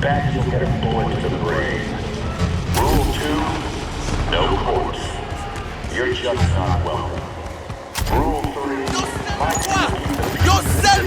Back, you'll get a bullet to the brain. Rule 2, no courts. You're just not welcome. Rule 3, Yourself!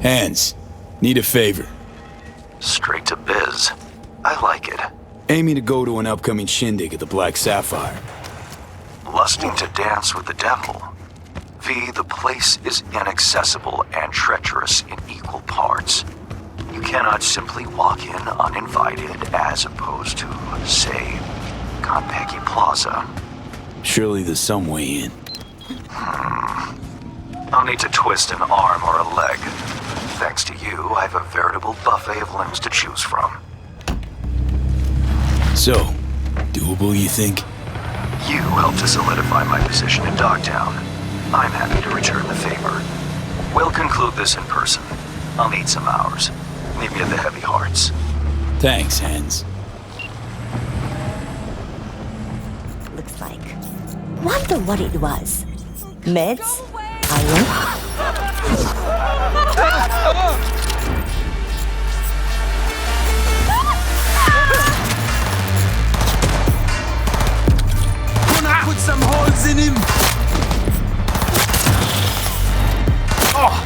Hands, need a favor. Straight to biz. I like it. Aiming to go to an upcoming shindig at the Black Sapphire. Lusting to dance with the devil. V, the place is inaccessible and treacherous in equal parts. You cannot simply walk in uninvited as opposed to, say, Konpeki Plaza. Surely there's some way in. I'll need to twist an arm or a leg. Thanks to you, I have a veritable buffet of limbs to choose from. So, doable, you think? You helped to solidify my position in Dogtown. I'm happy to return the favor. We'll conclude this in person. I'll need some hours. Meet me at the Heavy Hearts. Thanks, Hans. Looks like. Wonder what it was. Meds? Iron? Gonna put some holes in him. Oh.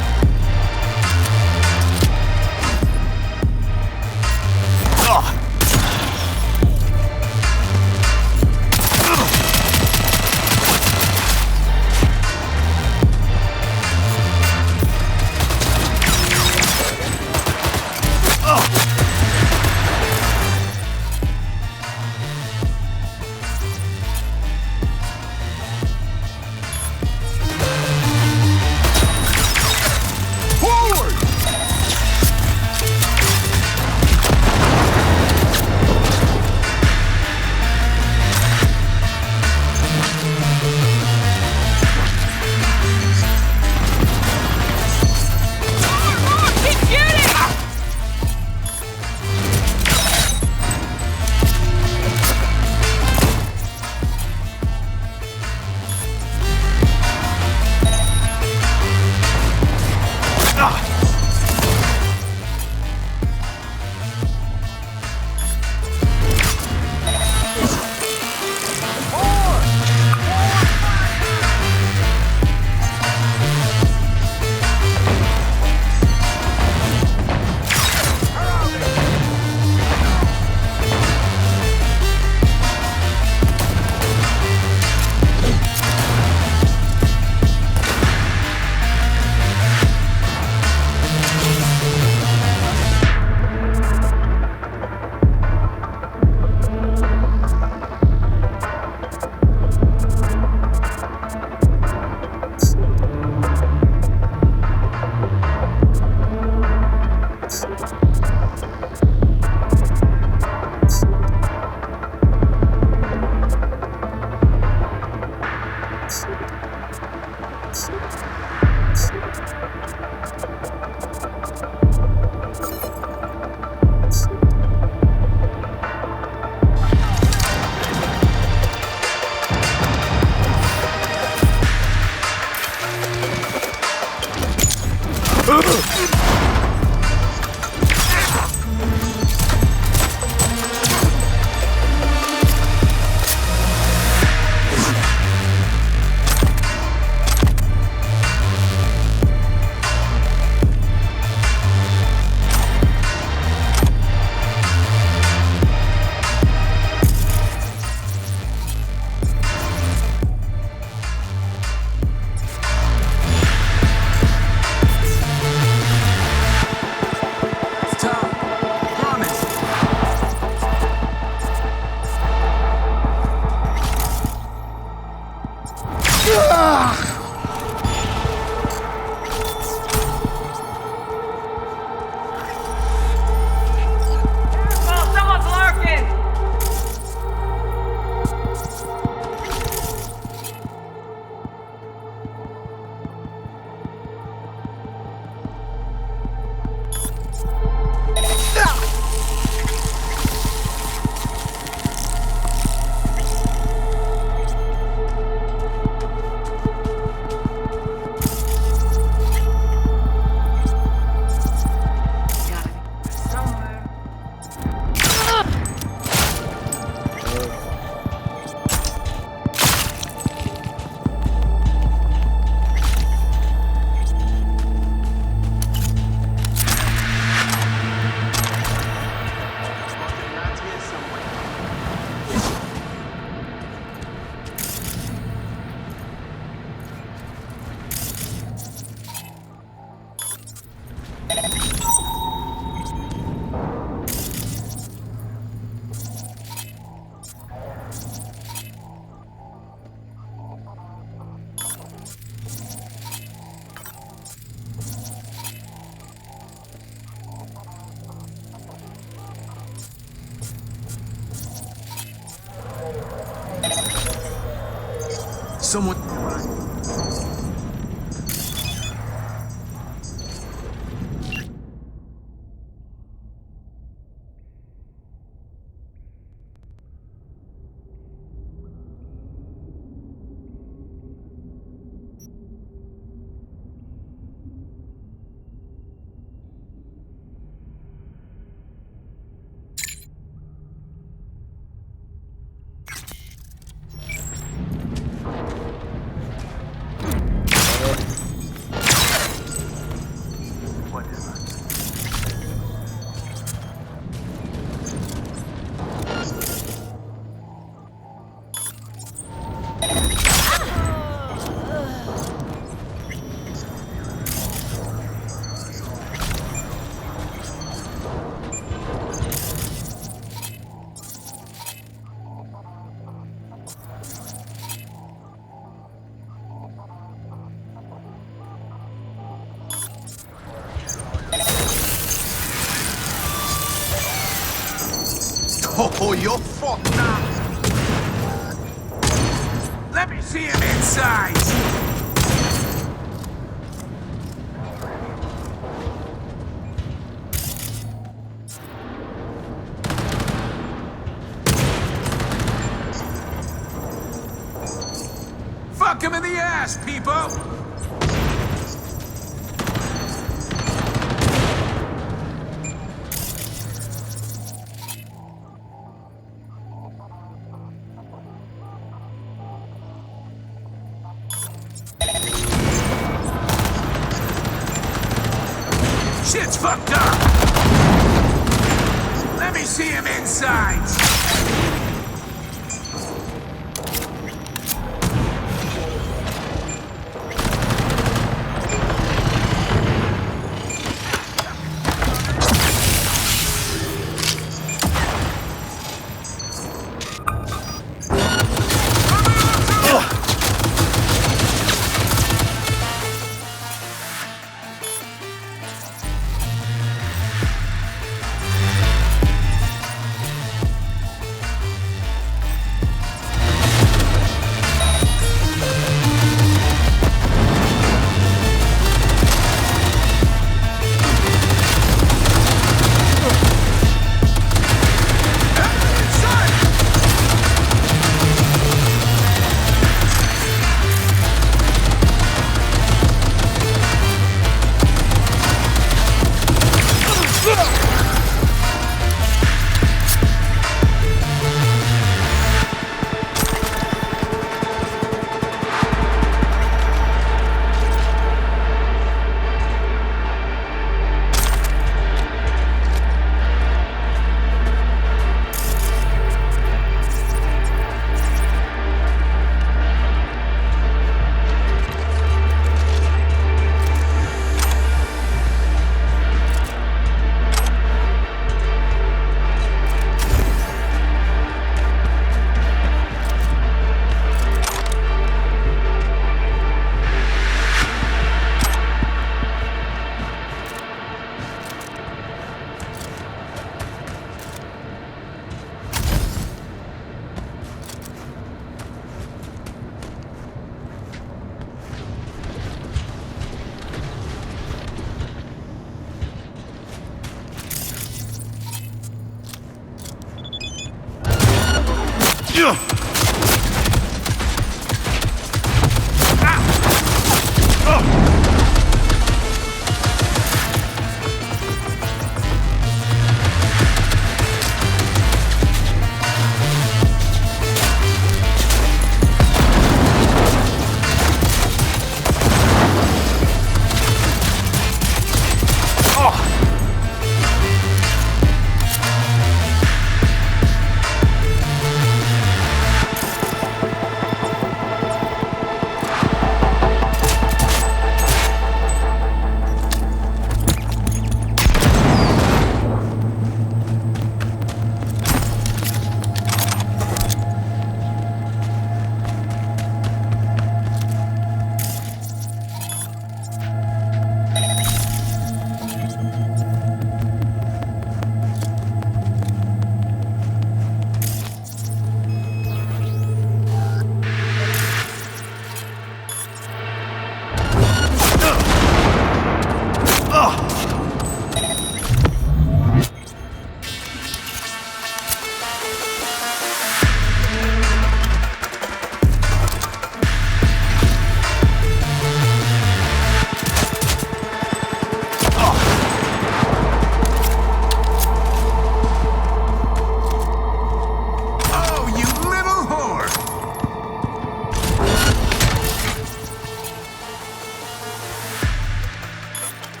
Oh. Someone... Oh, you're fucked now. Let me see him inside. Fuck him in the ass, people! Shit's fucked up! Let me see him inside!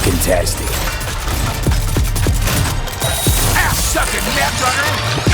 Fucking-tastic. Ass-sucking netrunner!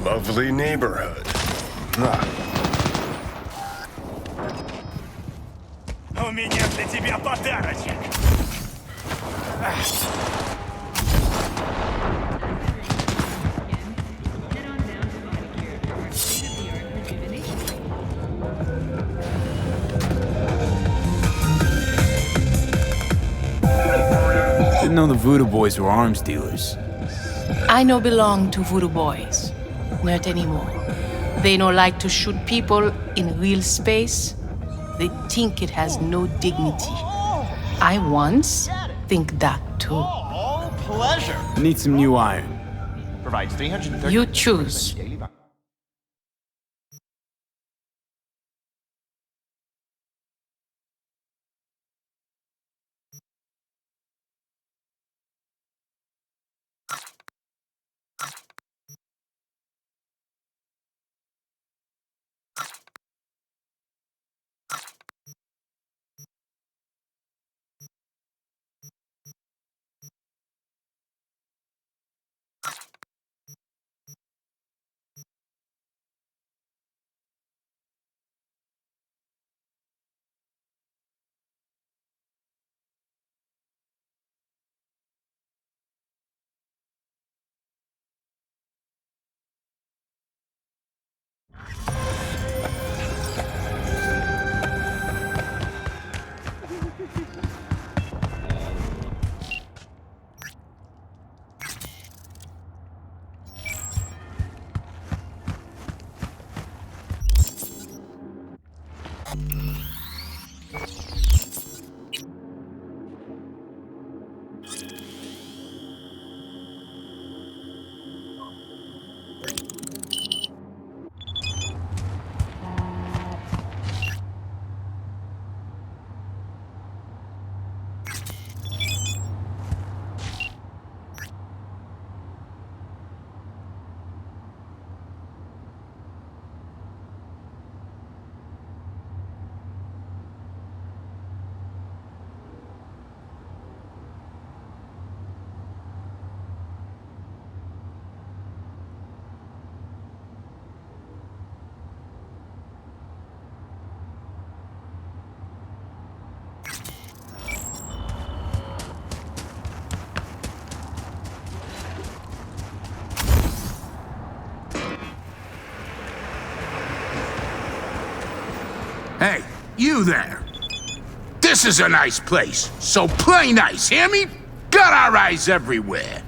Lovely neighborhood. У меня для тебя подарочек. Didn't know the Voodoo Boys were arms dealers. I no belong to Voodoo Boys. Not anymore. They no like to shoot people in real space. They think it has no dignity. I once think that too. Oh, pleasure. Need some new iron. Provides 330. You choose. you there. This is a nice place, so play nice, hear me? Got our eyes everywhere.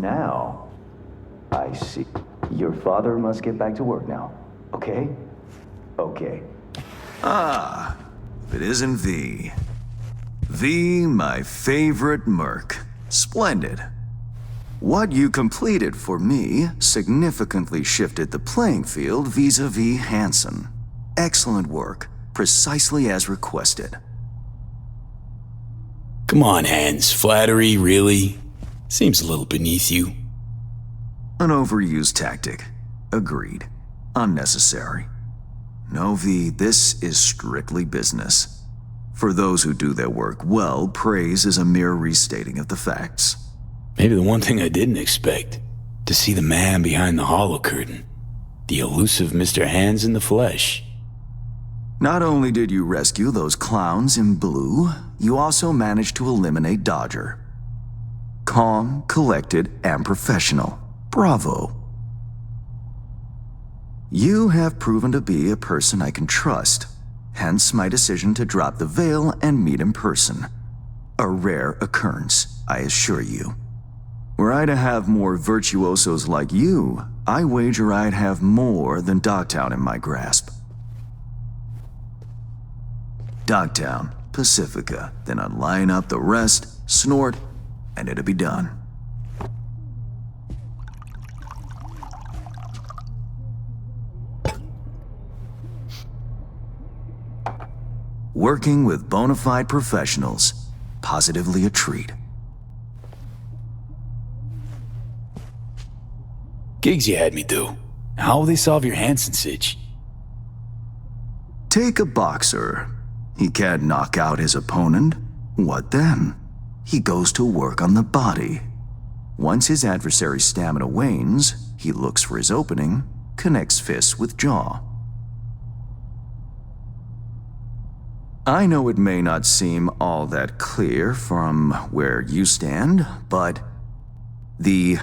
Now, I see. Your father must get back to work now, okay? Okay. Ah, if it isn't V. V, my favorite merc. Splendid. What you completed for me significantly shifted the playing field vis-a-vis Hansen. Excellent work, precisely as requested. Come on, Hans. Flattery, really? Seems a little beneath you. An overused tactic. Agreed. Unnecessary. No, V, this is strictly business. For those who do their work well, praise is a mere restating of the facts. Maybe the one thing I didn't expect, to see the man behind the hollow curtain. The elusive Mr. Hands in the flesh. Not only did you rescue those clowns in blue, you also managed to eliminate Dodger. Calm, collected, and professional. Bravo. You have proven to be a person I can trust, hence my decision to drop the veil and meet in person. A rare occurrence, I assure you. Were I to have more virtuosos like you, I wager I'd have more than Dogtown in my grasp. Dogtown, Pacifica, then I'd line up the rest, snort, and it'd be done. Working with bona fide professionals, positively a treat. Gigs you had me do. How will they solve your Hansen sitch? Take a boxer. He can't knock out his opponent. What then? He goes to work on the body. Once his adversary's stamina wanes, he looks for his opening, connects fists with jaw. I know it may not seem all that clear from where you stand, but the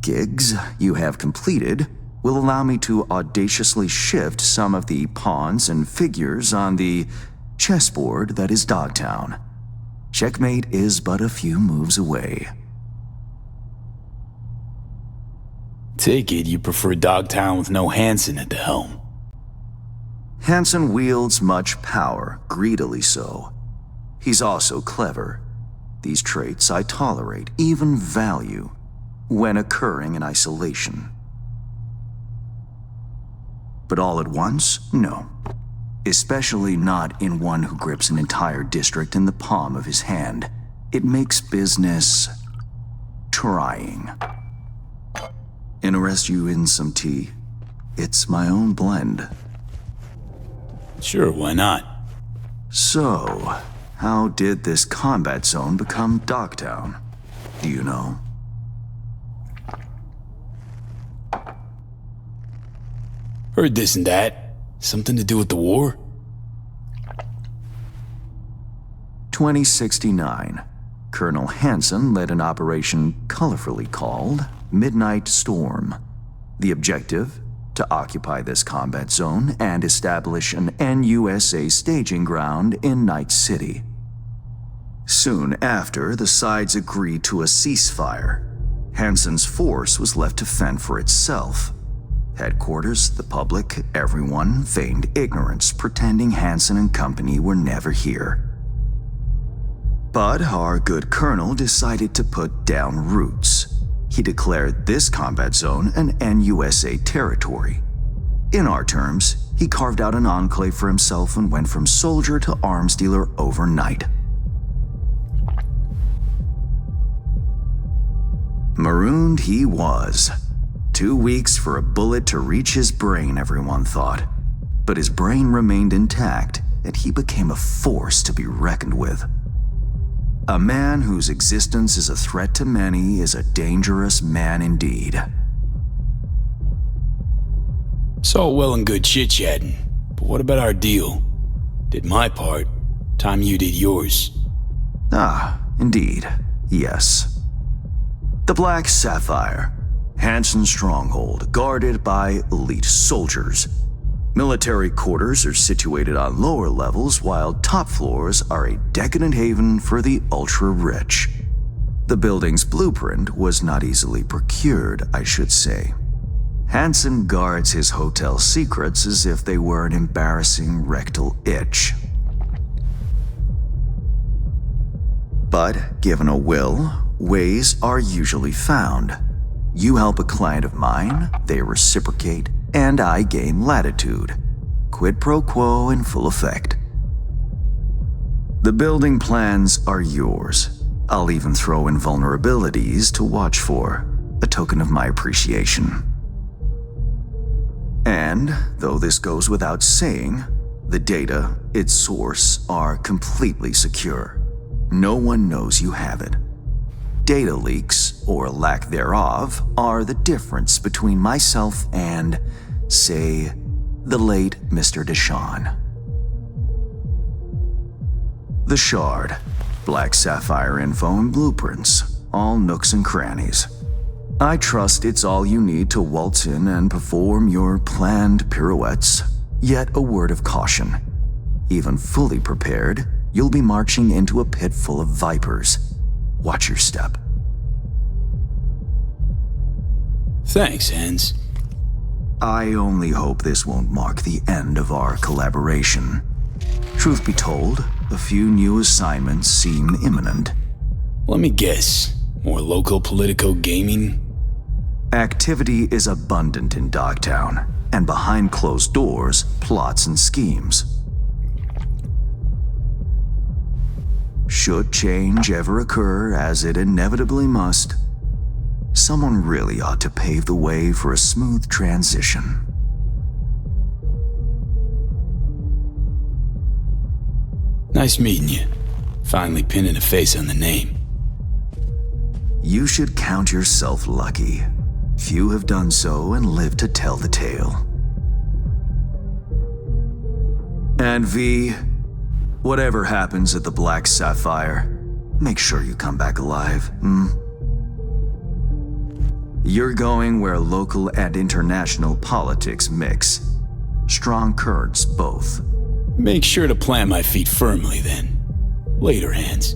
gigs you have completed will allow me to audaciously shift some of the pawns and figures on the chessboard that is Dogtown. Checkmate is but a few moves away. Take it you prefer Dogtown with no Hansen at the helm. Hansen wields much power, greedily so. He's also clever. These traits I tolerate, even value, when occurring in isolation. But all at once? No. Especially not in one who grips an entire district in the palm of his hand. It makes business trying. Interest you in some tea? It's my own blend. Sure, why not? So, how did this combat zone become Dogtown? Do you know? Heard this and that. Something to do with the war? 2069. Colonel Hansen led an operation colorfully called Midnight Storm. The objective? To occupy this combat zone and establish an NUSA staging ground in Night City. Soon after, the sides agreed to a ceasefire. Hansen's force was left to fend for itself. Headquarters, the public, everyone feigned ignorance, pretending Hansen and company were never here. But our good colonel decided to put down roots. He declared this combat zone an NUSA territory. In our terms, he carved out an enclave for himself and went from soldier to arms dealer overnight. Marooned he was. 2 weeks for a bullet to reach his brain, everyone thought. But his brain remained intact, and he became a force to be reckoned with. A man whose existence is a threat to many is a dangerous man indeed. It's all well and good chit-chatting, but what about our deal? Did my part, time you did yours. Ah, indeed, yes. The Black Sapphire, Hansen's stronghold, guarded by elite soldiers. Military quarters are situated on lower levels, while top floors are a decadent haven for the ultra-rich. The building's blueprint was not easily procured, I should say. Hansen guards his hotel secrets as if they were an embarrassing rectal itch. But given a will, ways are usually found. You help a client of mine, they reciprocate, and I gain latitude. Quid pro quo in full effect. The building plans are yours. I'll even throw in vulnerabilities to watch for, a token of my appreciation. And, though this goes without saying, the data, its source, are completely secure. No one knows you have it. Data leaks, or lack thereof, are the difference between myself and, say, the late Mr. Deshawn. The Shard, Black Sapphire info and blueprints, all nooks and crannies. I trust it's all you need to waltz in and perform your planned pirouettes, yet a word of caution. Even fully prepared, you'll be marching into a pit full of vipers. Watch your step. Thanks, Hans. I only hope this won't mark the end of our collaboration. Truth be told, a few new assignments seem imminent. Let me guess. More local politico gaming? Activity is abundant in Dogtown, and behind closed doors, plots and schemes. Should change ever occur, as it inevitably must, someone really ought to pave the way for a smooth transition. Nice meeting you. Finally pinning a face on the name. You should count yourself lucky. Few have done so and lived to tell the tale. And V, whatever happens at the Black Sapphire, make sure you come back alive, You're going where local and international politics mix. Strong currents, both. Make sure to plant my feet firmly then. Later, Hans.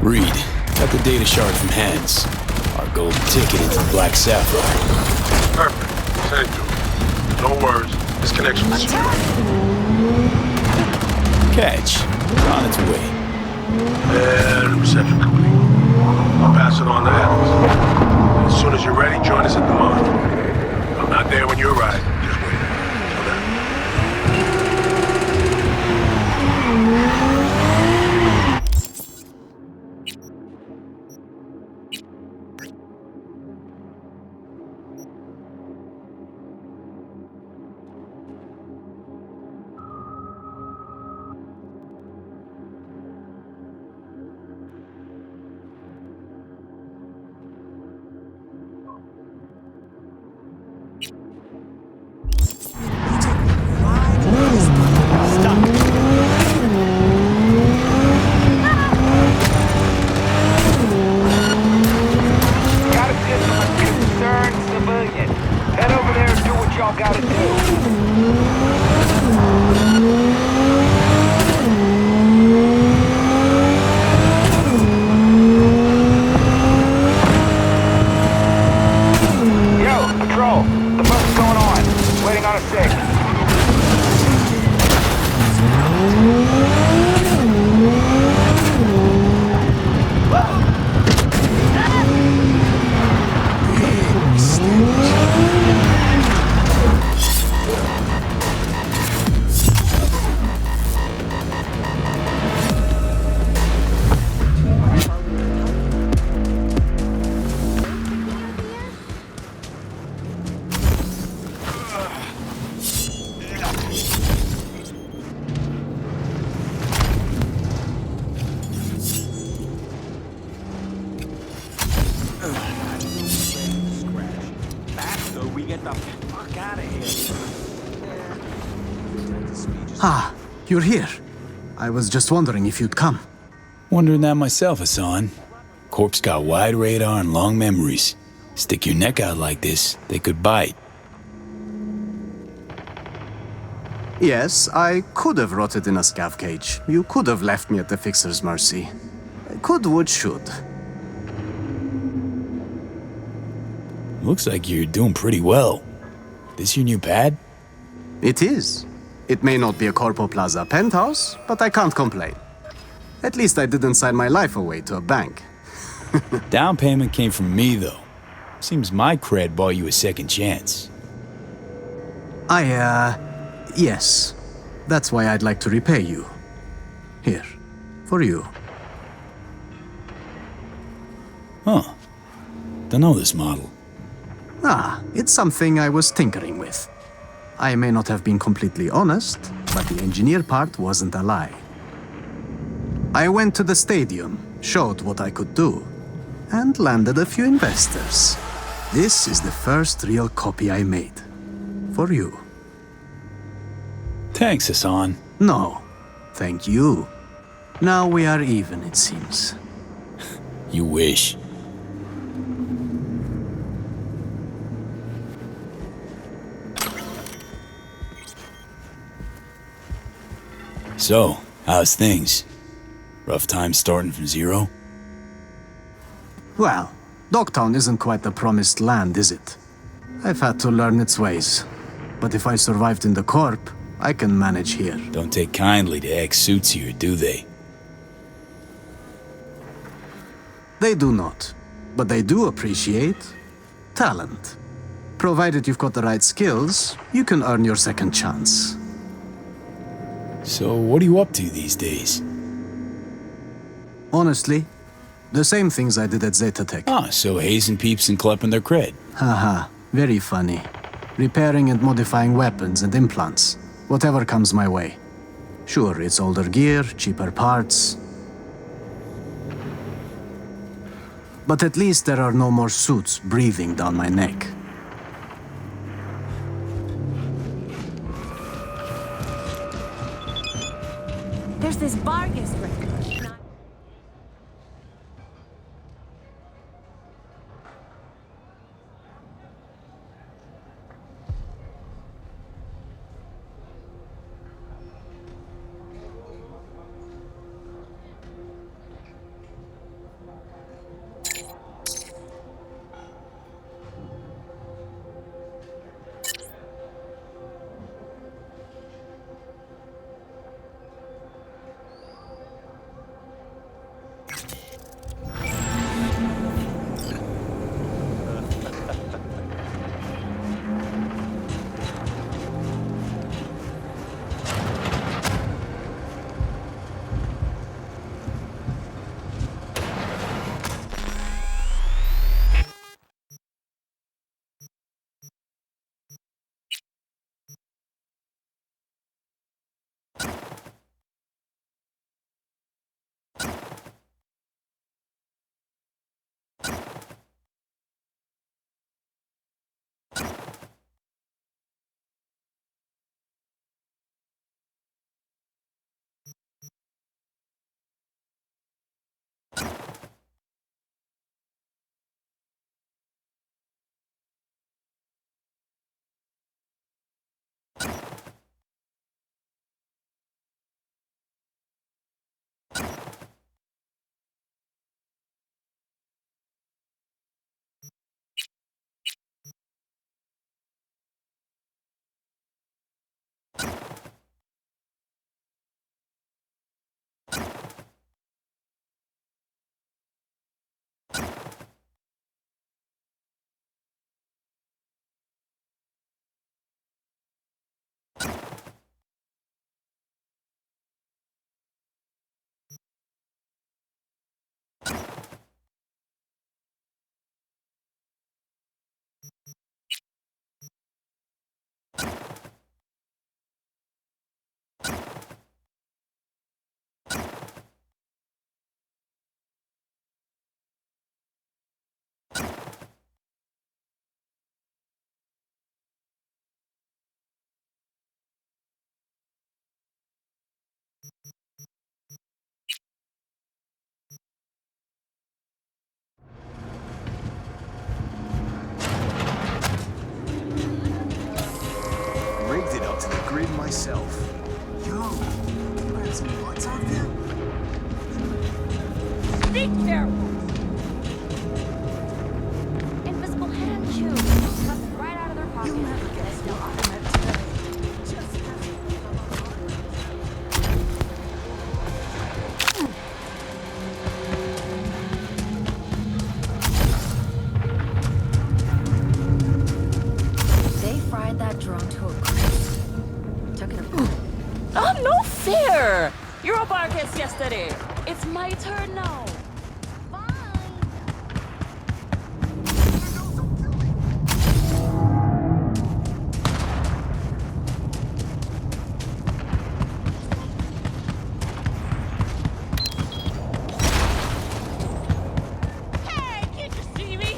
Reed, got the data shard from Hans. Our golden ticket into the Black Sapphire. Perfect. Send it to him. No worries. This connection is secure. Catch. It's on its way. And reception complete. I'll pass it on to Adams. As soon as you're ready, join us at the mod. I'm not there when you arrive. Just wait. Till then. Gotta get to a concerned civilian. Head over there and do what y'all gotta do. Yo, Patrol. The fuck's going on? Waiting on a sig. Ah, you're here. I was just wondering if you'd come. Wondering that myself, Hassan. Corp's got wide radar and long memories. Stick your neck out like this, they could bite. Yes, I could have rotted in a scav cage. You could have left me at the Fixer's mercy. Could, would, should. Looks like you're doing pretty well. This your new pad? It is. It may not be a Corpo Plaza penthouse, but I can't complain. At least I didn't sign my life away to a bank. Down payment came from me, though. Seems my cred bought you a second chance. Yes. That's why I'd like to repay you. Here. For you. Huh. Don't know this model. Ah, it's something I was tinkering with. I may not have been completely honest, but the engineer part wasn't a lie. I went to the stadium, showed what I could do, and landed a few investors. This is the first real copy I made. For you. Thanks, Hassan. No, thank you. Now we are even, it seems. You wish. So, how's things? Rough time starting from zero? Well, Dogtown isn't quite the promised land, is it? I've had to learn its ways. But if I survived in the Corp, I can manage here. Don't take kindly to ex-suits here, do they? They do not. But they do appreciate talent. Provided you've got the right skills, you can earn your second chance. So, what are you up to these days? Honestly, the same things I did at Zetatech. Ah, so hazing peeps and klepping their cred. Haha, very funny. Repairing and modifying weapons and implants. Whatever comes my way. Sure, it's older gear, cheaper parts. But at least there are no more suits breathing down my neck. There's this Vargas record. Rigged it up to the grid myself. Yo, you had some butts out there? Be careful! Invisible hand shoes. Cut right out of their pocket. You'll never get a still automatic today. Just They fried that drone to a crisp. Took it apart. Oh, no fair! You're a bar guest yesterday. It's my turn now. Hey, can't you see me?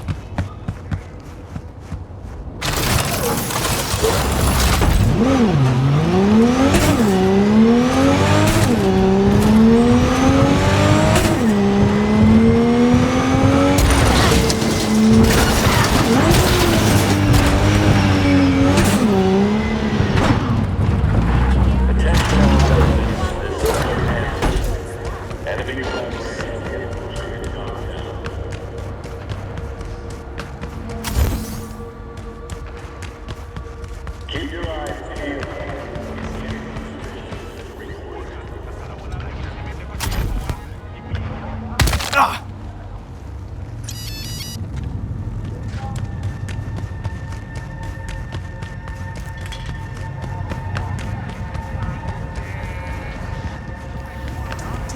Keep your eyes peeled.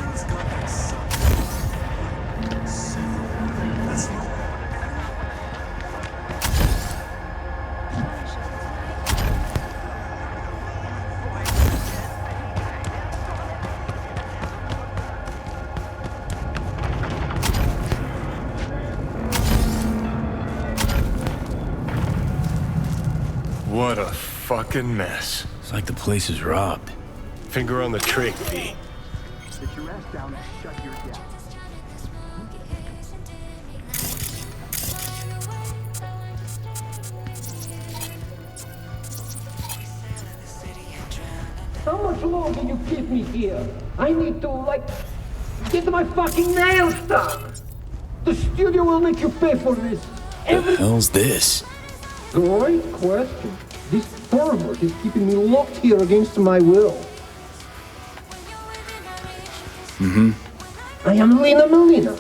doctor's got that suck. That's not. What a fucking mess. It's like the place is robbed. Finger on the trig, V. Sit your ass down and shut your gap. How much longer you keep me here? I need to, like, get my fucking nails done. The studio will make you pay for this. The hell's this? Great question. This pervert is keeping me locked here against my will. I am Lena Melina,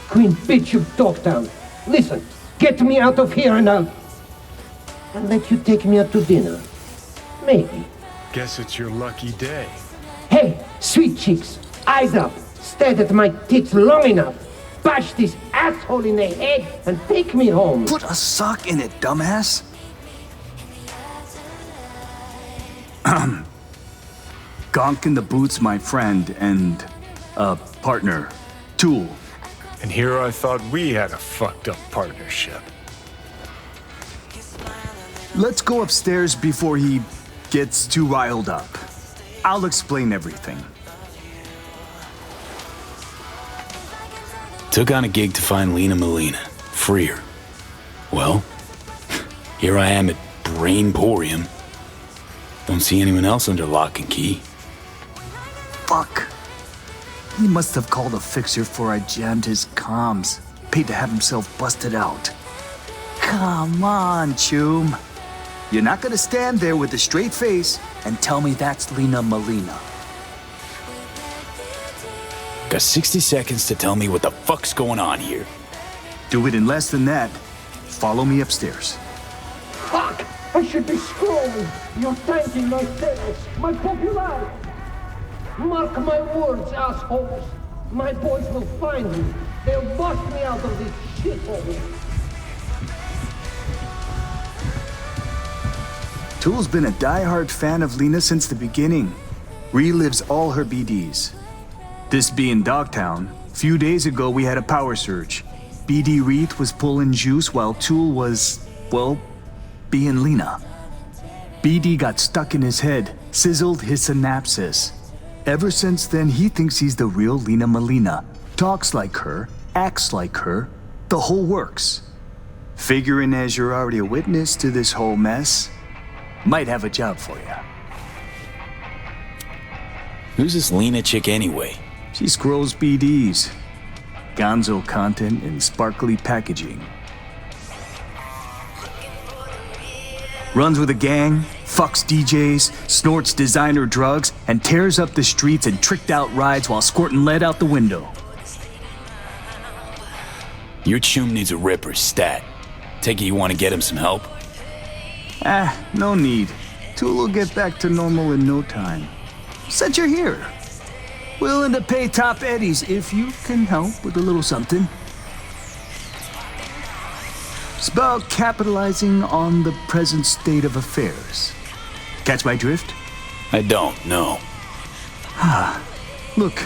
Queen Bitch of Dogtown. Listen, get me out of here and I'll let you take me out to dinner. Maybe. Guess it's your lucky day. Hey, sweet chicks, eyes up. Stare at my tits long enough. Bash this asshole in the head and take me home. Put a sock in it, dumbass. Gonk in the boots, my friend, and Partner. Tool. And here I thought we had a fucked up partnership. Let's go upstairs before he gets too riled up. I'll explain everything. Took on a gig to find Lena Molina. Free her. Well, here I am at Brainporium. Don't see anyone else under lock and key. Fuck. He must have called a fixer before I jammed his comms. Paid to have himself busted out. Come on, Choom. You're not gonna stand there with a straight face and tell me that's Lena Molina. Got 60 seconds to tell me what the fuck's going on here. Do it in less than that. Follow me upstairs. Fuck! I should be scrolling. You're thanking my sales, my popularity. Mark my words, assholes. My boys will find me. They'll bust me out of this shithole. Tool's been a die-hard fan of Lena since the beginning. Relives all her BDs. This being Dogtown, a few days ago we had a power surge. BD Reeth was pulling juice while Tool was, well, being Lena. BD got stuck in his head, sizzled his synapses. Ever since then, he thinks he's the real Lena Molina. Talks like her, acts like her, the whole works. Figuring as you're already a witness to this whole mess, might have a job for you. Who's this Lena chick anyway? She scrolls BDs. Gonzo content in sparkly packaging. Runs with a gang, fucks DJs, snorts designer drugs, and tears up the streets in tricked-out rides while squirting lead out the window. Your chum needs a ripper stat. Take it you want to get him some help? No need. Tool will get back to normal in no time. Said you're here. Willing to pay top eddies if you can help with a little something. It's about capitalizing on the present state of affairs. Catch my drift? I don't, no. Look.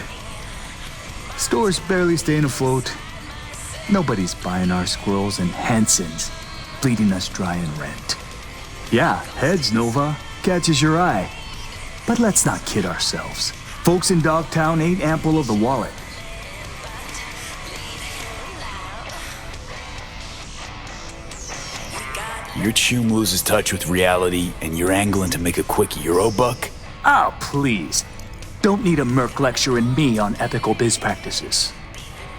Store's barely staying afloat. Nobody's buying our squirrels and Hansons, bleeding us dry in rent. Yeah, heads, Nova. Catches your eye. But let's not kid ourselves. Folks in Dogtown ain't ample of the wallet. Your chum loses touch with reality and you're angling to make a quick Euro buck? Oh, please. Don't need a merc lecturing me on ethical biz practices.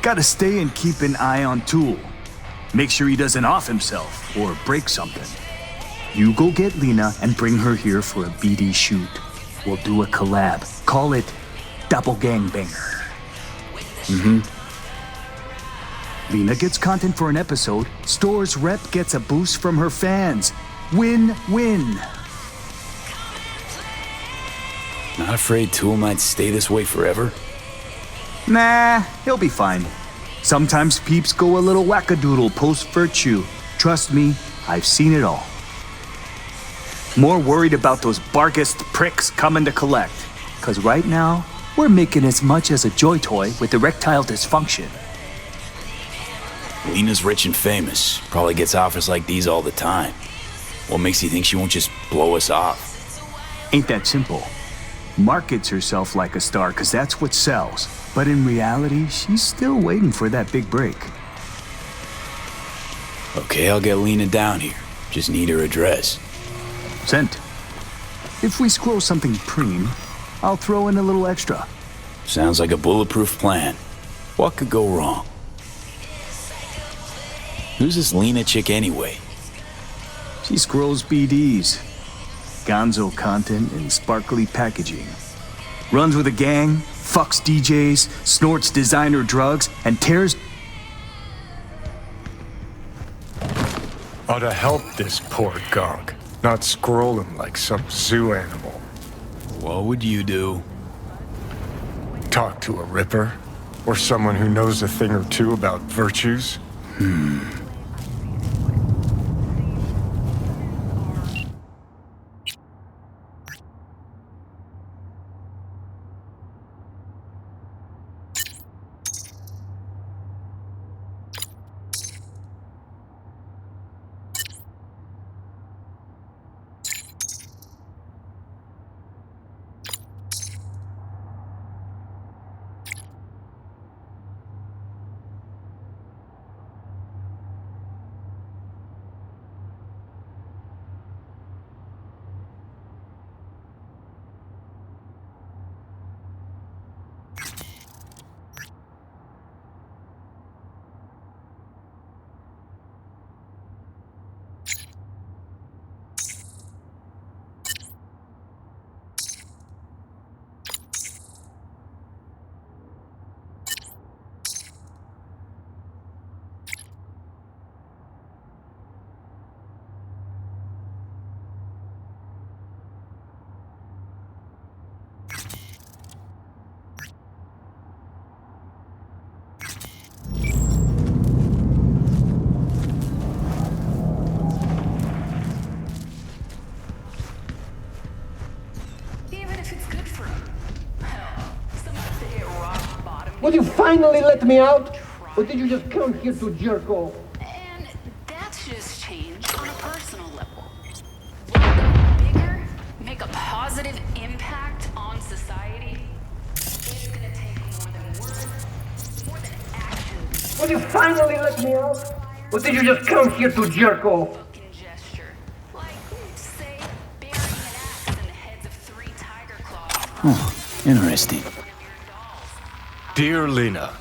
Gotta stay and keep an eye on Tool. Make sure he doesn't off himself or break something. You go get Lena and bring her here for a BD shoot. We'll do a collab. Call it Doppelgangbanger. Lena gets content for an episode. Store's rep gets a boost from her fans. Win-win. Not afraid Tool might stay this way forever? Nah, he'll be fine. Sometimes peeps go a little wackadoodle post-virtue. Trust me, I've seen it all. More worried about those barkist pricks coming to collect. Cause right now, we're making as much as a joy toy with erectile dysfunction. Lena's rich and famous. Probably gets offers like these all the time. What makes you think she won't just blow us off? Ain't that simple. Markets herself like a star cause that's what sells. But in reality, she's still waiting for that big break. Okay, I'll get Lena down here. Just need her address. Sent. If we scroll something preem, I'll throw in a little extra. Sounds like a bulletproof plan. What could go wrong? Who's this Lena chick anyway? She scrolls BDs. Gonzo content in sparkly packaging. Runs with a gang, fucks DJs, snorts designer drugs, and tears... Ought to help this poor gonk, not scroll him like some zoo animal. What would you do? Talk to a ripper? Or someone who knows a thing or two about virtues? Will you finally let me out? Or did you just come here to jerk off? And that's just change on a personal level. Go bigger, make a positive impact on society. It's gonna take more than words, more than action. Will you finally let me out? Or did you just come here to jerk off? Gesture. Like, say, burying an axe in the heads of 3 tiger claws. Oh, interesting. Dear Lena,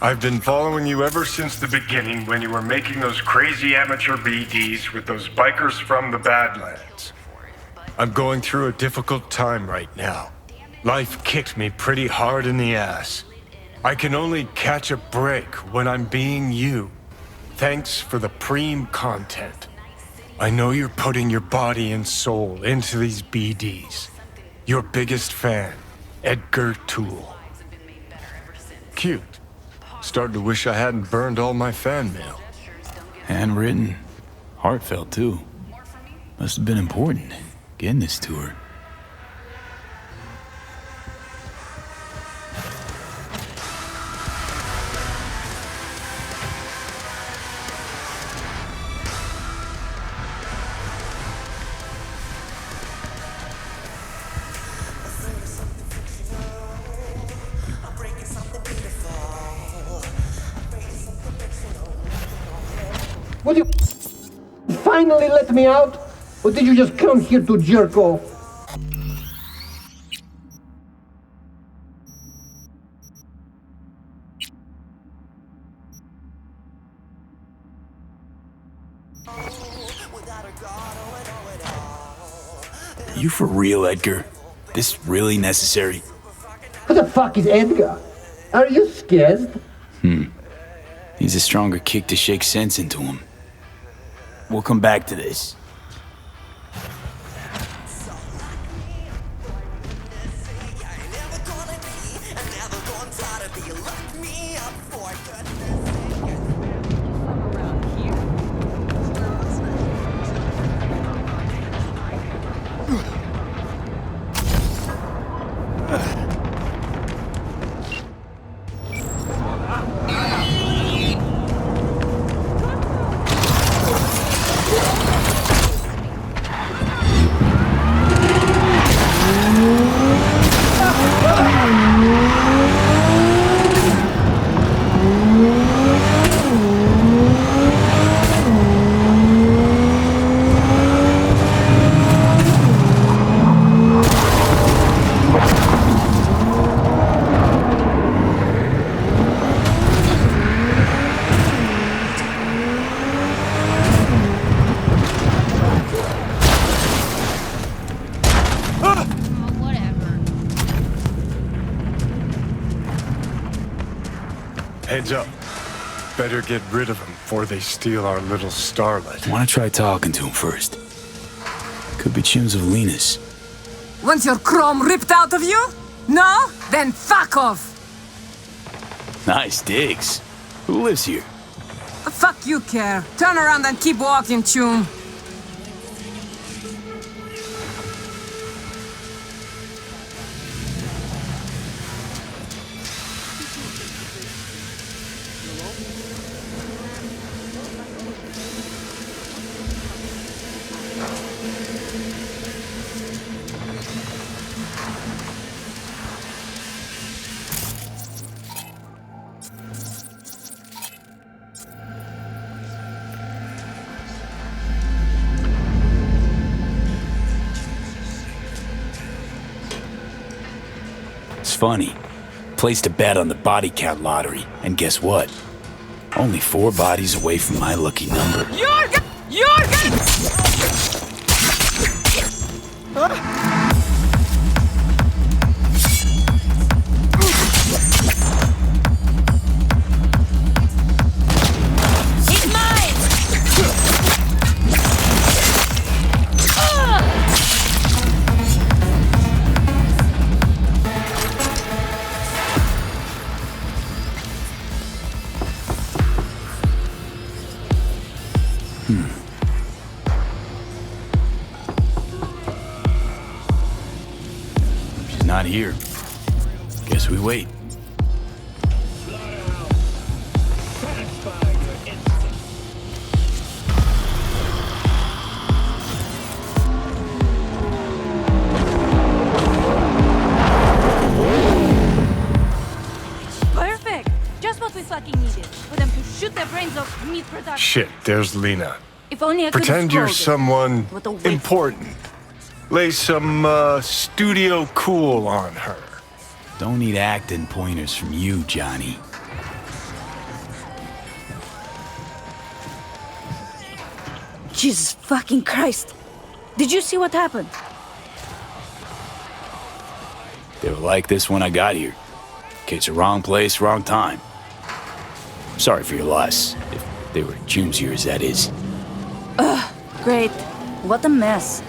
I've been following you ever since the beginning when you were making those crazy amateur BDs with those bikers from the Badlands. I'm going through a difficult time right now. Life kicked me pretty hard in the ass. I can only catch a break when I'm being you. Thanks for the preem content. I know you're putting your body and soul into these BDs. Your biggest fan, Edgar Toole. Cute. Starting to wish I hadn't burned all my fan mail. Handwritten. Heartfelt, too. Must have been important, getting this to her. Will you finally let me out? Or did you just come here to jerk off? Are you for real, Edgar? This really necessary? Who the fuck is Edgar? Are you scared? Needs a stronger kick to shake sense into him. We'll come back to this. Heads up. Better get rid of them before they steal our little starlet. I want to try talking to him first. Could be tunes of Lena's. Want your chrome ripped out of you? No? Then fuck off! Nice digs. Who lives here? Fuck you care. Turn around and keep walking, Chum. Funny. Placed a bet on the body count lottery, and guess what? Only 4 bodies away from my lucky number. Jorgen! He's mine! She's not here. Guess we wait. just what we fucking needed. For them to shoot their brains off meat production. Shit, there's Lena. If only I could Pretend you're explode it. someone What a waste. important. Lay some, studio cool on her. Don't need acting pointers from you, Johnny. Jesus fucking Christ. Did you see what happened? They were like this when I got here. Kids are wrong place, wrong time. Sorry for your loss. If they were June's years, that is. Ugh, great. What a mess.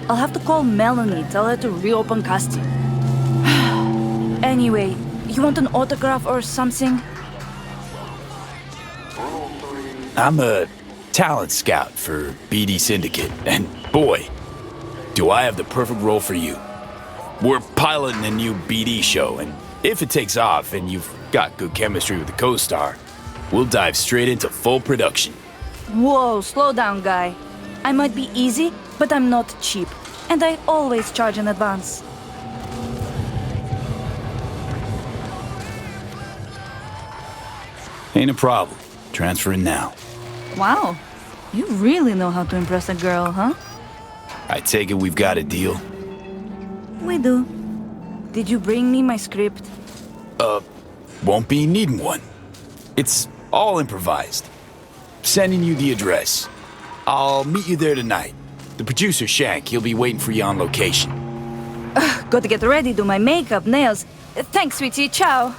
I'll have to call Melanie, tell her to reopen casting. Anyway, you want an autograph or something? I'm a talent scout for BD Syndicate, and boy, do I have the perfect role for you. We're piloting a new BD show, and if it takes off and you've got good chemistry with the co-star, we'll dive straight into full production. Whoa, slow down, guy. I might be easy, but I'm not cheap. And I always charge in advance. Ain't a problem. Transferring now. Wow, you really know how to impress a girl, huh? I take it we've got a deal? We do. Did you bring me my script? Won't be needing one. It's all improvised. Sending you the address. I'll meet you there tonight. The producer, Shank, he'll be waiting for you on location. Got to get ready, do my makeup, nails. Thanks, sweetie. Ciao.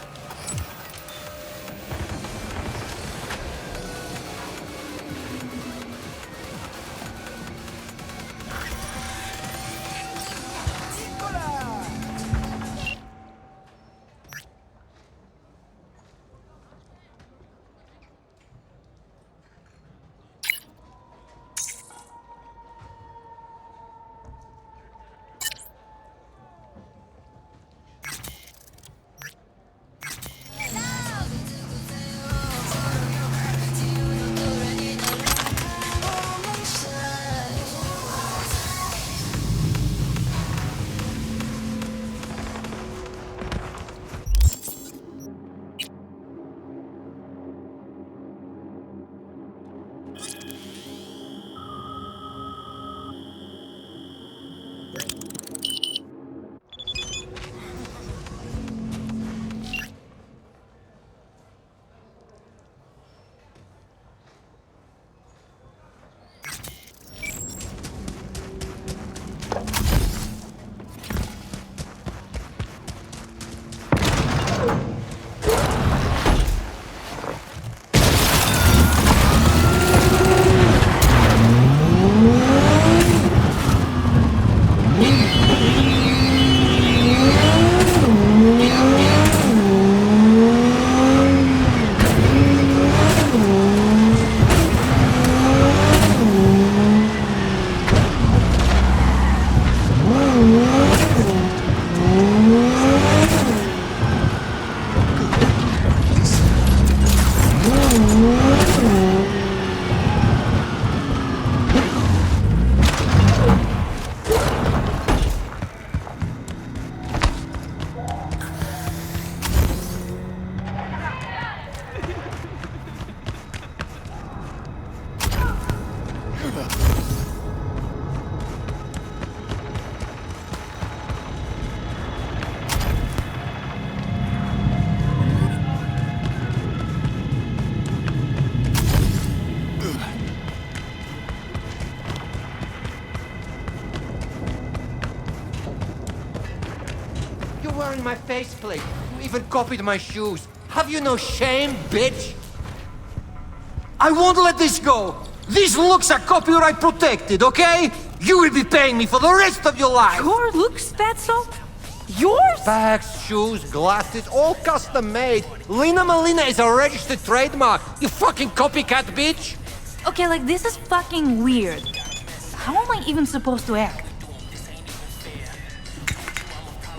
My faceplate. You even copied my shoes. Have you no shame, bitch? I won't let this go. These looks are copyright protected, okay? You will be paying me for the rest of your life. Your looks, Fatso? Yours? Bags, shoes, glasses, all custom made. Lena Melina is a registered trademark. You fucking copycat bitch. Okay, like this is fucking weird. How am I even supposed to act?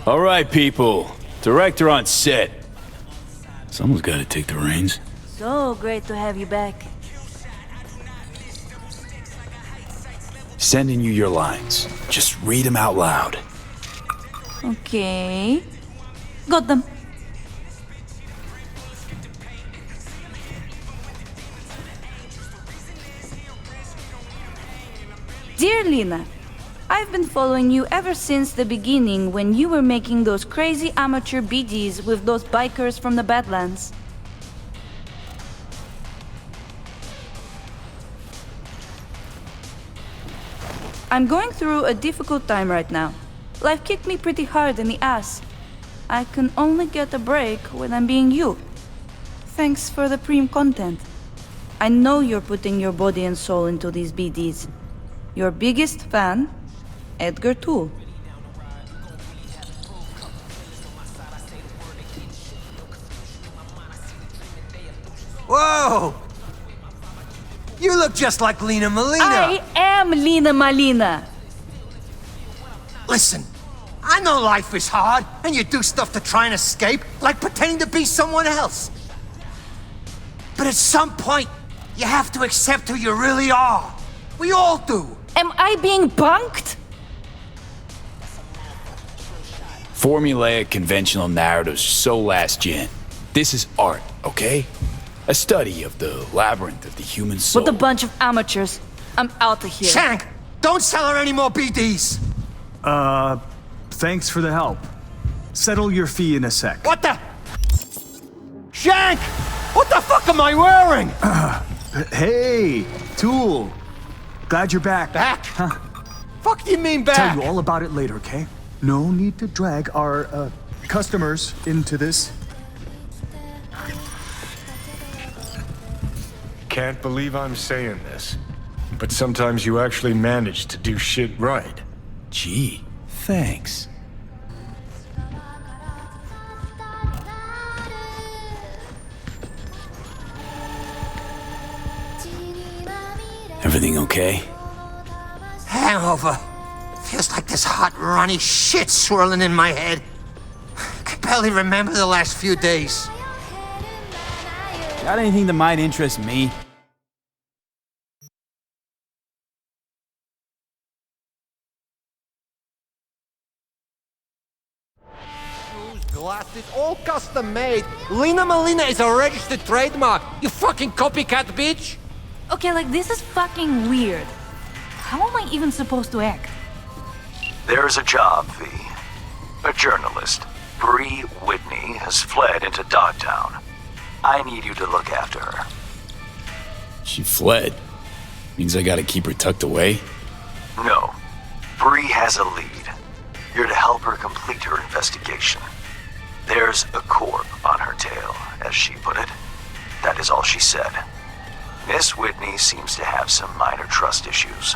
All right, people. Director on set. Someone's got to take the reins. So great to have you back. Sending you your lines. Just read them out loud. Okay. Got them. Dear Lena, I've been following you ever since the beginning when you were making those crazy amateur BDs with those bikers from the Badlands. I'm going through a difficult time right now. Life kicked me pretty hard in the ass. I can only get a break when I'm being you. Thanks for the Preem content. I know you're putting your body and soul into these BDs. Your biggest fan, Edgar Toole. Whoa! You look just like Lena Molina! I am Lena Malina! Listen, I know life is hard, and you do stuff to try and escape, like pretending to be someone else. But at some point, you have to accept who you really are. We all do. Am I being punked? Formulaic conventional narratives are so last gen. This is art, okay? A study of the labyrinth of the human soul. With a bunch of amateurs. I'm out of here. Shank, don't sell her any more BDs. Thanks for the help. Settle your fee in a sec. What the? Shank! What the fuck am I wearing? Hey, Tool. Glad you're back. Back? Huh? Fuck do you mean back? Tell you all about it later, okay? No need to drag our, customers into this. Can't believe I'm saying this, but sometimes you actually manage to do shit right. Gee, thanks. Everything okay? Hangover. Feels like this hot, runny shit swirling in my head. I can barely remember the last few days. Got anything that might interest me? Glasses, all custom made. Lena Molina is a registered trademark. You fucking copycat bitch. Okay, like this is fucking weird. How am I even supposed to act? There's a job, V. A journalist, Bree Whitney, has fled into Dogtown. I need you to look after her. She fled. Means I gotta keep her tucked away? No. Bree has a lead. You're to help her complete her investigation. There's a corp on her tail, as she put it. That is all she said. Miss Whitney seems to have some minor trust issues.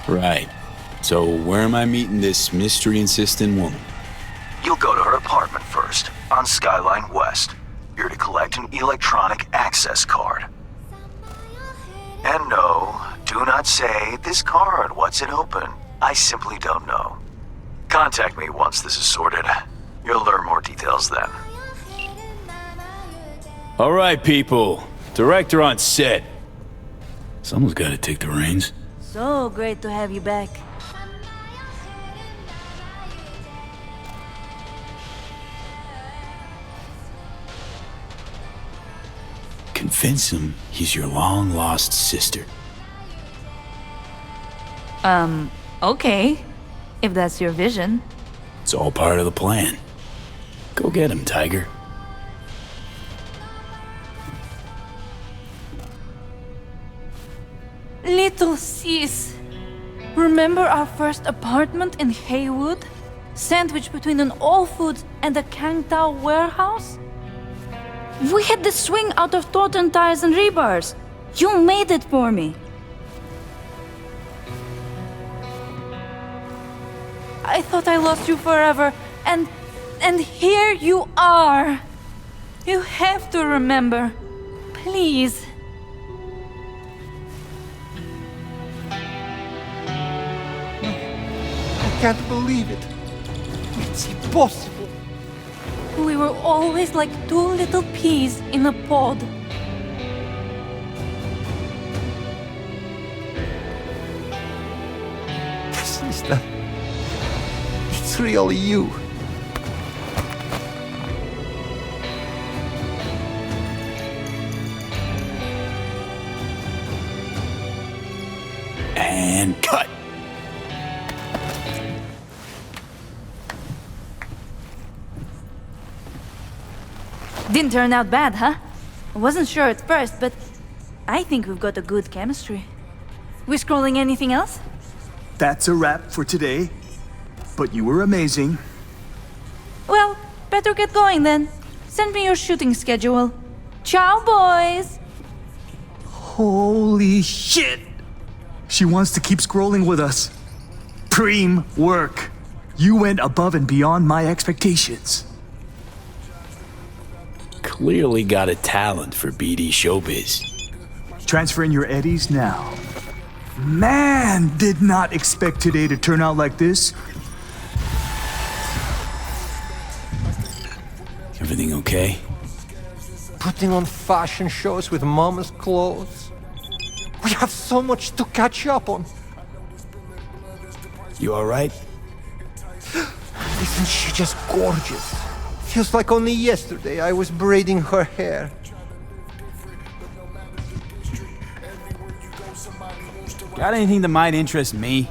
Right. So where am I meeting this mystery-insistent woman? You'll go to her apartment first, on Skyline West. You're to collect an electronic access card. And no, do not say, this card, what's it open? I simply don't know. Contact me once this is sorted. You'll learn more details then. All right, people. Director on set. Someone's gotta take the reins. So great to have you back. Convince him he's your long-lost sister. Okay. If that's your vision. It's all part of the plan. Go get him, Tiger. Little sis. Remember our first apartment in Haywood? Sandwiched between an All Foods and a Kangtao warehouse? We had the swing out of Thornton tires and rebars. You made it for me. I thought I lost you forever, and here you are. You have to remember. Please. I can't believe it. It's impossible. We were always like two little peas in a pod. Sister, it's really you. and cut. Didn't turn out bad, huh? I wasn't sure at first, but I think we've got a good chemistry. We scrolling anything else? That's a wrap for today. But you were amazing. Well, better get going then. Send me your shooting schedule. Ciao, boys! Holy shit! She wants to keep scrolling with us. Preem work. You went above and beyond my expectations. Clearly got a talent for BD showbiz. Transferring your eddies now. Man, did not expect today to turn out like this. Everything okay? Putting on fashion shows with mama's clothes. We have so much to catch up on. You alright? Isn't she just gorgeous? Feels like only yesterday I was braiding her hair. Got anything that might interest me?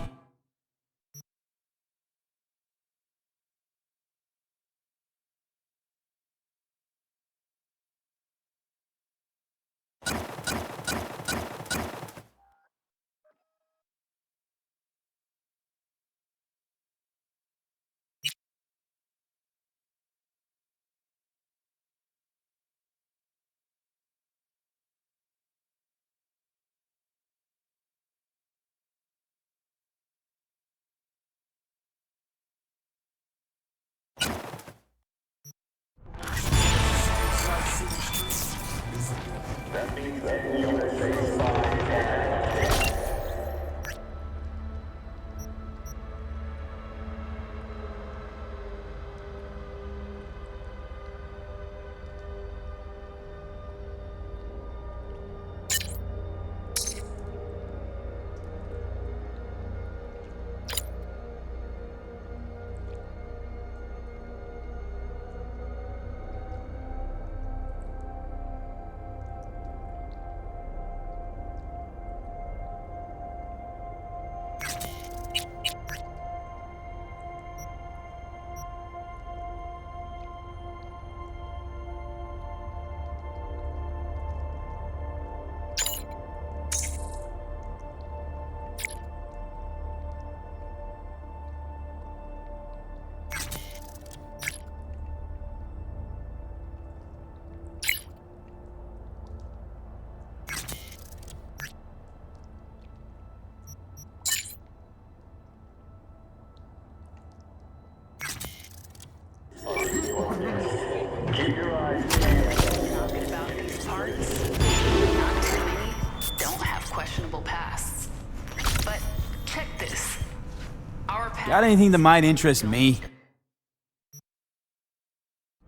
Got anything that might interest me?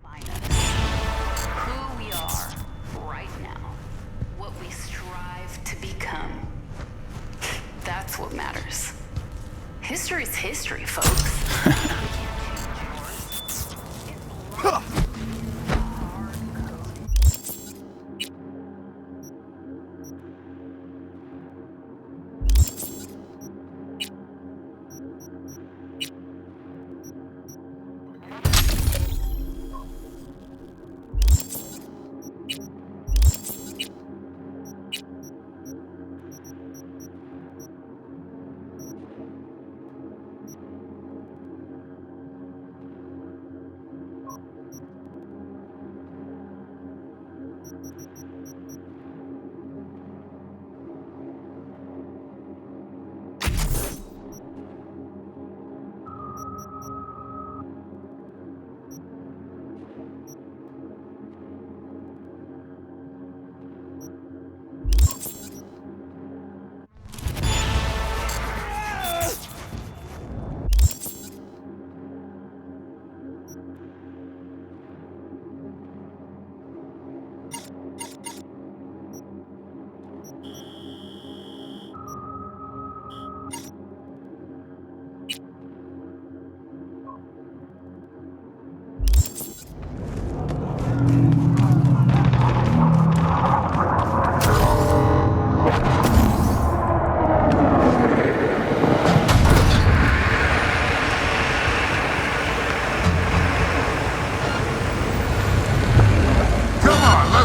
Who we are right now. What we strive to become. That's what matters. History's history, folks.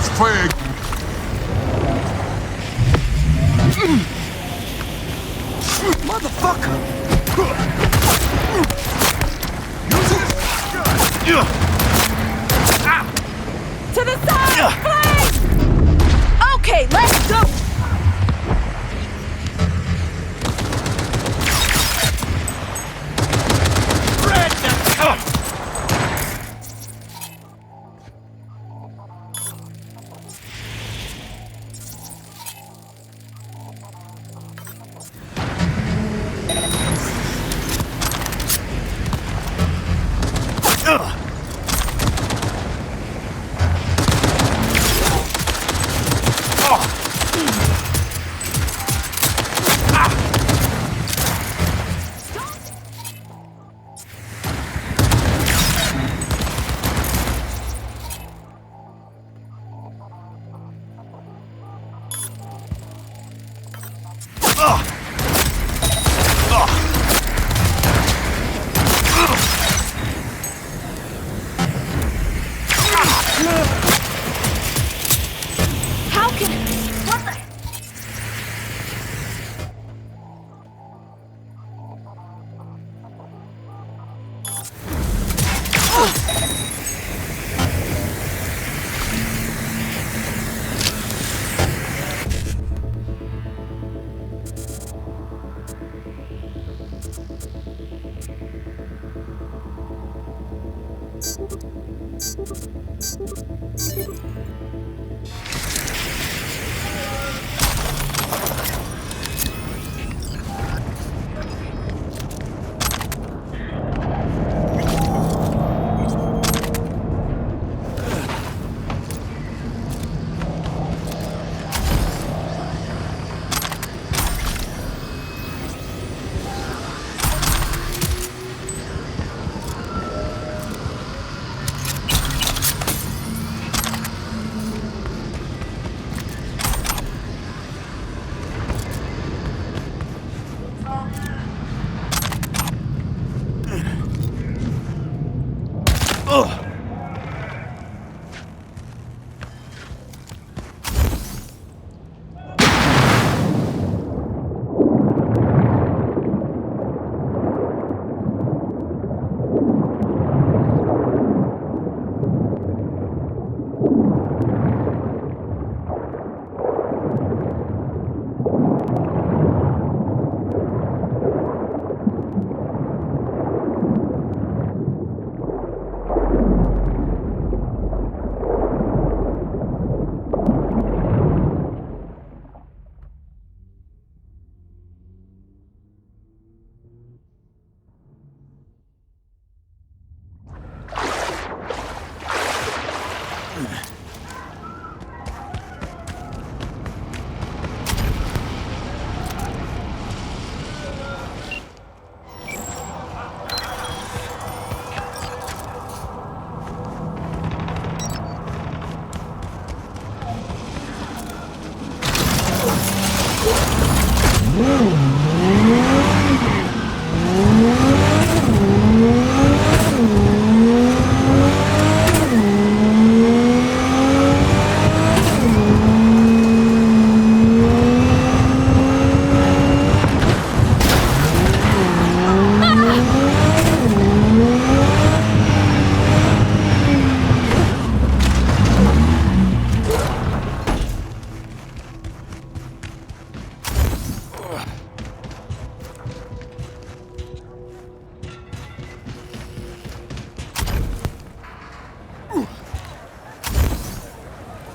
Let's play a... Motherfucker! To the side! Flame! Okay, let's go! How can... What the...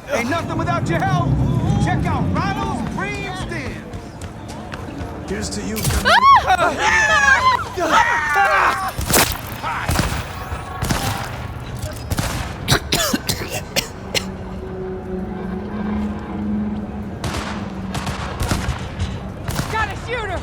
Ain't nothing without your help. Check out Ronald's Premium Stand. Here's to you. Got a shooter!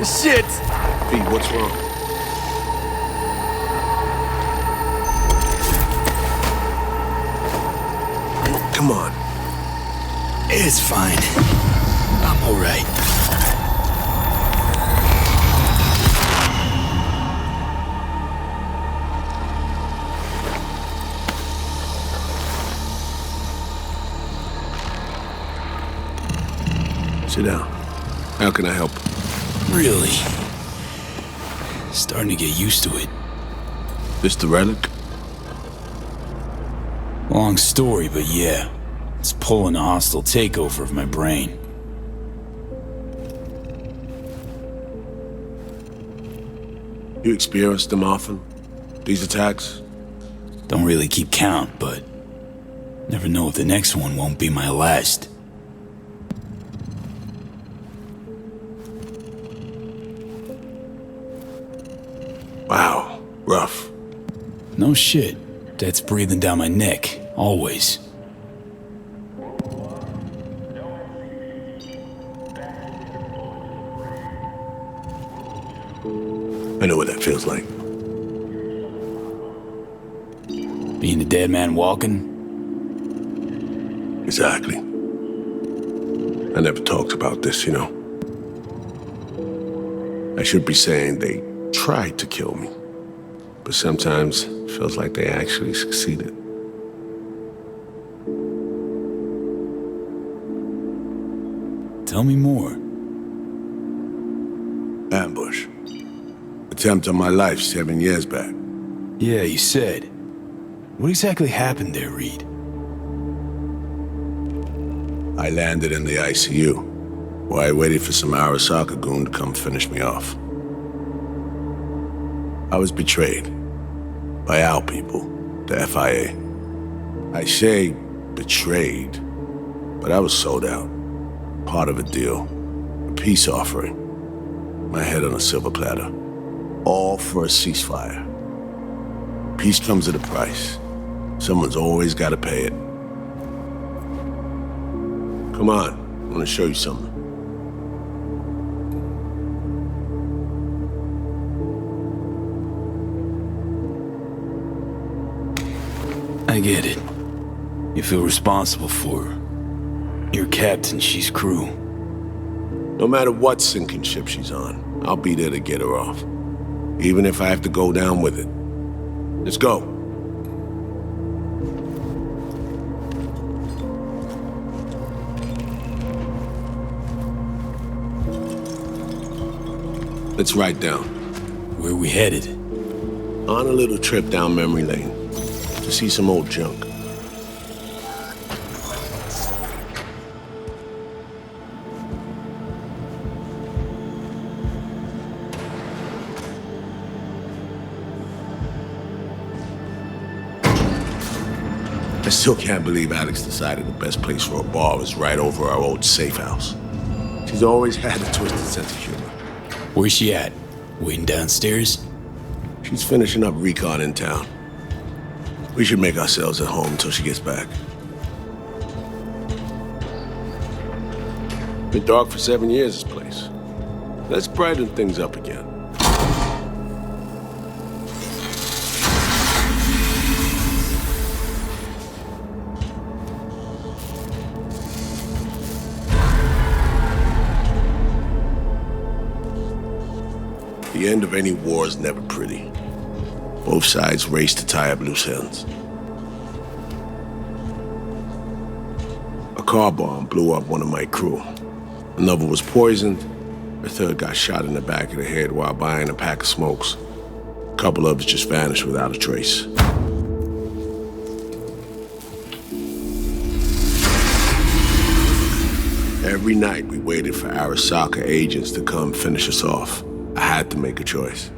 Shit! V, what's wrong? Come on. It's fine. I'm alright. Sit down. How can I help? Really? Starting to get used to it. This the relic? Long story, but yeah. It's pulling a hostile takeover of my brain. You experience them often? These attacks? Don't really keep count, but never know if the next one won't be my last. Wow, rough. No shit. That's breathing down my neck, always. I know what that feels like. Being a dead man walking? Exactly. I never talked about this, you know. I should be saying they tried to kill me, but sometimes it feels like they actually succeeded. Tell me more. Ambush. Attempt on my life 7 years back. Yeah, you said. What exactly happened there, Reed? I landed in the ICU, where I waited for some Arasaka goon to come finish me off. I was betrayed by our people, the FIA. I say betrayed, but I was sold out. Part of a deal, a peace offering. My head on a silver platter. All for a ceasefire. Peace comes at a price. Someone's always got to pay it. Come on, I want to show you something. I get it. You feel responsible for her. You're captain, she's crew. No matter what sinking ship she's on, I'll be there to get her off. Even if I have to go down with it. Let's go. Let's ride down. Where we headed? On a little trip down memory lane. To see some old junk. I still can't believe Alex decided the best place for a bar was right over our old safe house. She's always had a twisted sense of humor. Where's she at? Waiting downstairs? She's finishing up recon in town. We should make ourselves at home until she gets back. Been dark for 7 years, this place. Let's brighten things up again. The end of any war is never pretty. Both sides race to tie up loose ends. A car bomb blew up one of my crew. Another was poisoned. A third got shot in the back of the head while buying a pack of smokes. A couple others just vanished without a trace. Every night we waited for Arasaka agents to come finish us off. I had to make a choice.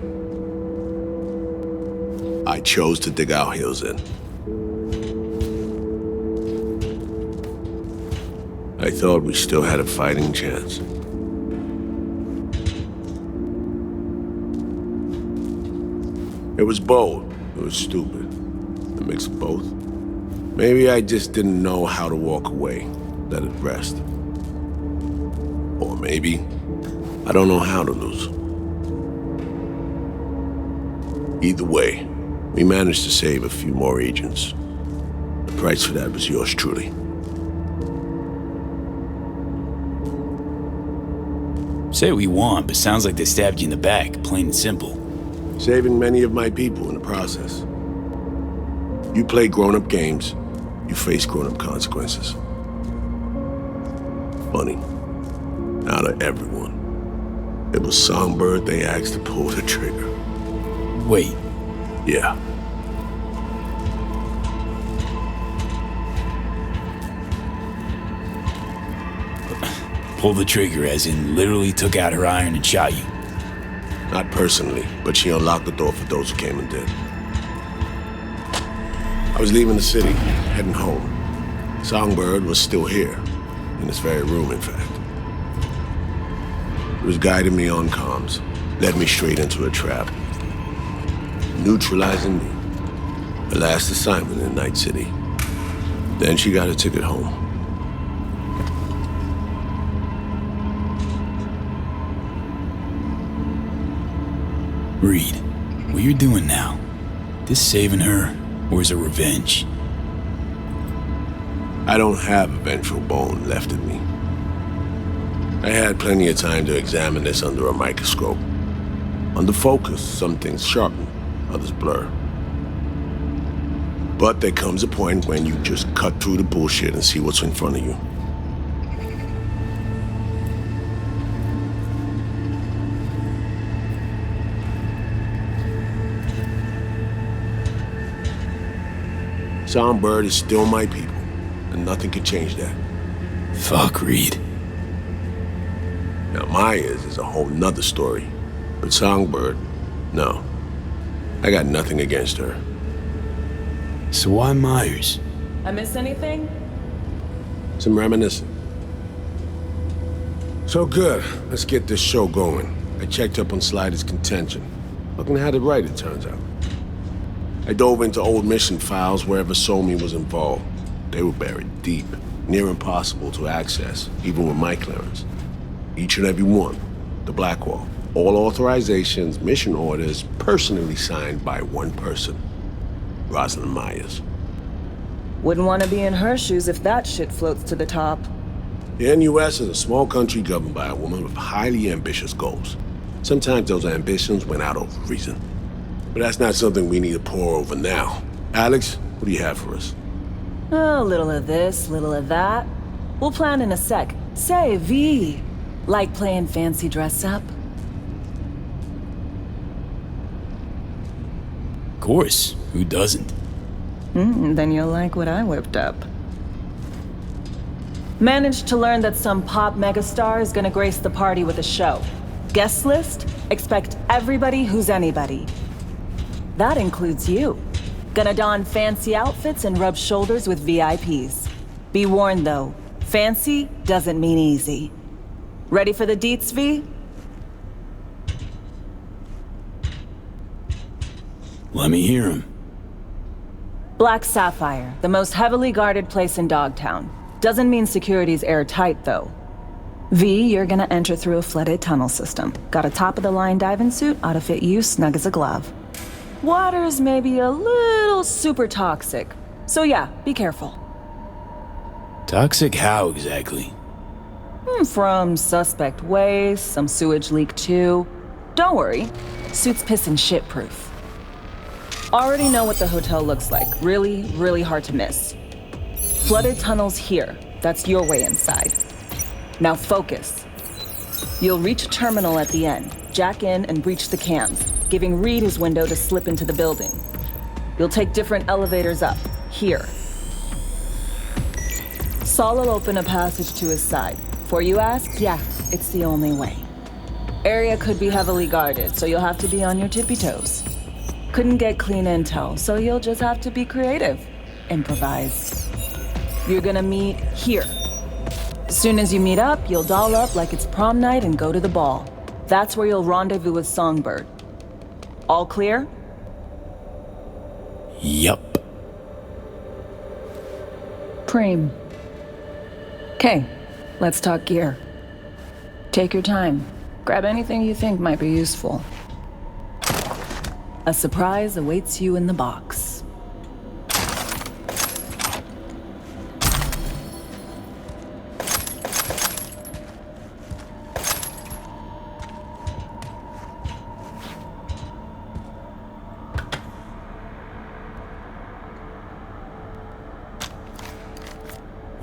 I chose to dig our heels in. I thought we still had a fighting chance. It was bold. It was stupid. A mix of both. Maybe I just didn't know how to walk away, let it rest. Or maybe I don't know how to lose. Either way, we managed to save a few more agents. The price for that was yours truly. Say what you want, but sounds like they stabbed you in the back, plain and simple. Saving many of my people in the process. You play grown-up games, you face grown-up consequences. Funny. Out of everyone, it was Songbird they asked to pull the trigger. Wait. Yeah. Pull the trigger, as in literally took out her iron and shot you. Not personally, but she unlocked the door for those who came and did. I was leaving the city, heading home. Songbird was still here, in this very room, in fact. He was guiding me on comms, led me straight into a trap. Neutralizing me. Her last assignment in Night City. Then she got a ticket home. Reed, what you're doing now, this saving her, or is it revenge? I don't have a vengeful bone left in me. I had plenty of time to examine this under a microscope. Under focus, some things sharpen, others blur. But there comes a point when you just cut through the bullshit and see what's in front of you. Songbird is still my people, and nothing can change that. Fuck, Reed. Now, Myers is a whole nother story. But Songbird, no. I got nothing against her. So why Myers? I miss anything? Some reminiscing. So good, let's get this show going. I checked up on Slider's contention. Fucking had it right, it turns out. I dove into old mission files wherever Somi was involved. They were buried deep, near impossible to access, even with my clearance. Each and every one, the Blackwall. All authorizations, mission orders, personally signed by one person. Rosalind Myers. Wouldn't want to be in her shoes if that shit floats to the top. The NUS is a small country governed by a woman with highly ambitious goals. Sometimes those ambitions went out of reason. But that's not something we need to pour over now. Alex, what do you have for us? A little of this, little of that. We'll plan in a sec. Say, V, like playing fancy dress up? Of course, who doesn't? Then you'll like what I whipped up. Managed to learn that some pop megastar is gonna grace the party with a show. Guest list? Expect everybody who's anybody. That includes you. Gonna don fancy outfits and rub shoulders with VIPs. Be warned though, fancy doesn't mean easy. Ready for the deets, V? Let me hear him. Black Sapphire, the most heavily guarded place in Dogtown. Doesn't mean security's airtight though. V, you're gonna enter through a flooded tunnel system. Got a top-of-the-line diving suit, ought to fit you snug as a glove. Water's maybe a little super toxic. So yeah, be careful. Toxic how exactly? From suspect waste, some sewage leak too. Don't worry, suit's piss and shit proof. Already know what the hotel looks like. Really, really hard to miss. Flooded tunnels here. That's your way inside. Now focus. You'll reach a terminal at the end. Jack in and breach the cams, giving Reed his window to slip into the building. You'll take different elevators up, here. Saul will open a passage to his side. Before you ask, yeah, it's the only way. Area could be heavily guarded, so you'll have to be on your tippy toes. Couldn't get clean intel, so you'll just have to be creative. Improvise. You're gonna meet here. Soon as you meet up, you'll doll up like it's prom night and go to the ball. That's where you'll rendezvous with Songbird. All clear? Yup. Preem. Okay, let's talk gear. Take your time. Grab anything you think might be useful. A surprise awaits you in the box.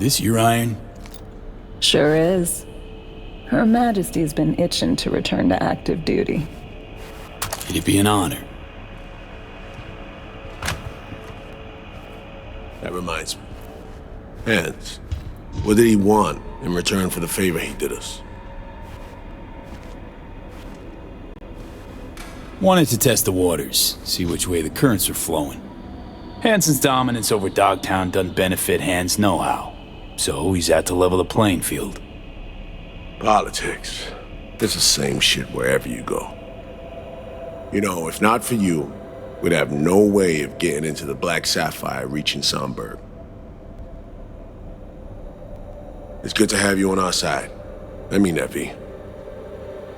This your iron? Sure is. Her Majesty's been itching to return to active duty. It'd be an honor. That reminds me. Hans, what did he want in return for the favor he did us? Wanted to test the waters, see which way the currents are flowing. Hansen's dominance over Dogtown doesn't benefit Hans nohow, so he's out to level the playing field. Politics. It's the same shit wherever you go. You know, if not for you, we'd have no way of getting into the Black Sapphire reaching Somberg. It's good to have you on our side. I mean that, V.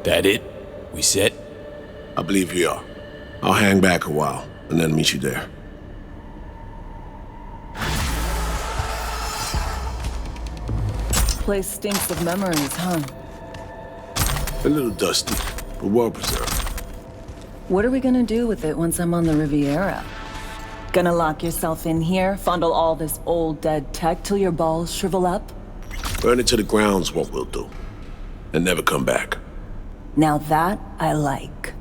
That it? We set? I believe we are. I'll hang back a while, and then meet you there. Place stinks of memories, huh? A little dusty, but well preserved. What are we gonna do with it once I'm on the Riviera? Gonna lock yourself in here, fondle all this old dead tech till your balls shrivel up? Burn it to the ground's what we'll do. And never come back. Now that I like.